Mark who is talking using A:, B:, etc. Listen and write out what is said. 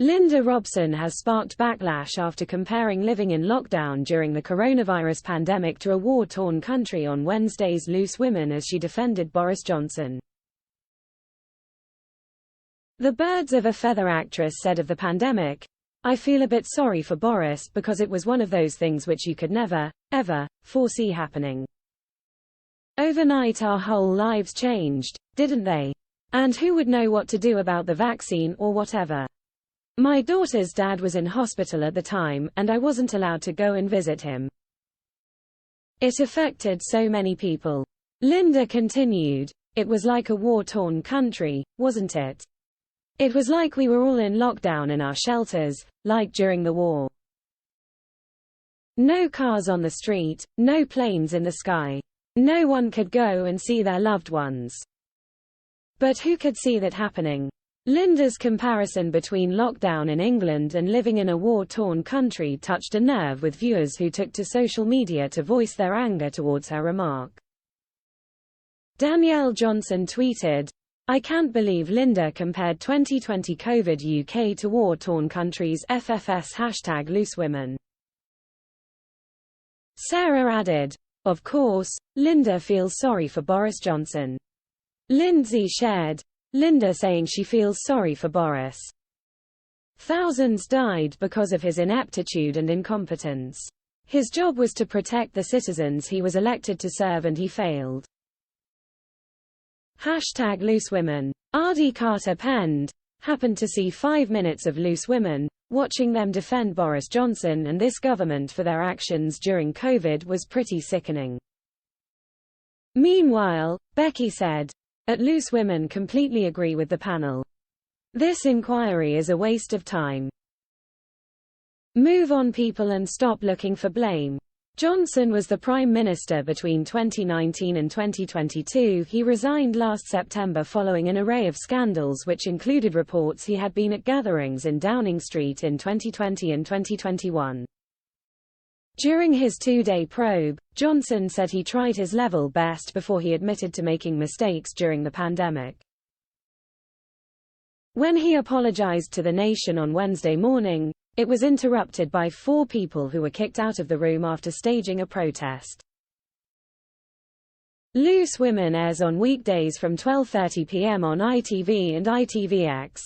A: Linda Robson has sparked backlash after comparing living in lockdown during the coronavirus pandemic to a war-torn country on Wednesday's Loose Women as she defended Boris Johnson. The Birds of a Feather actress said of the pandemic, "I feel a bit sorry for Boris because it was one of those things which you could never, ever, foresee happening. Overnight our whole lives changed, didn't they? And who would know what to do about the vaccine or whatever? My daughter's dad was in hospital at the time, and I wasn't allowed to go and visit him. It affected so many people." Linda continued, "It was like a war-torn country, wasn't it? It was like we were all in lockdown in our shelters, like during the war. No cars on the street, no planes in the sky. No one could go and see their loved ones. But who could see that happening?" Linda's comparison between lockdown in England and living in a war-torn country touched a nerve with viewers who took to social media to voice their anger towards her remark. Danielle Johnson tweeted, "I can't believe Linda compared 2020 COVID UK to war-torn countries FFS #LooseWomen." Sarah added, "Of course, Linda feels sorry for Boris Johnson." Lindsay shared, Linda saying she feels sorry for Boris. "Thousands died because of his ineptitude and incompetence. His job was to protect the citizens he was elected to serve and he failed." #LooseWomen. Ardie Carter penned, "Happened to see 5 minutes of Loose Women. Watching them defend Boris Johnson and this government for their actions during COVID was pretty sickening." Meanwhile, Becky said, "At Loose Women completely agree with the panel. This inquiry is a waste of time. Move on people and stop looking for blame." Johnson was the Prime Minister between 2019 and 2022. He resigned last September following an array of scandals which included reports he had been at gatherings in Downing Street in 2020 and 2021. During his 2-day probe, Johnson said he tried his level best before he admitted to making mistakes during the pandemic. When he apologized to the nation on Wednesday morning, it was interrupted by 4 people who were kicked out of the room after staging a protest. Loose Women airs on weekdays from 12:30 p.m. on ITV and ITVX.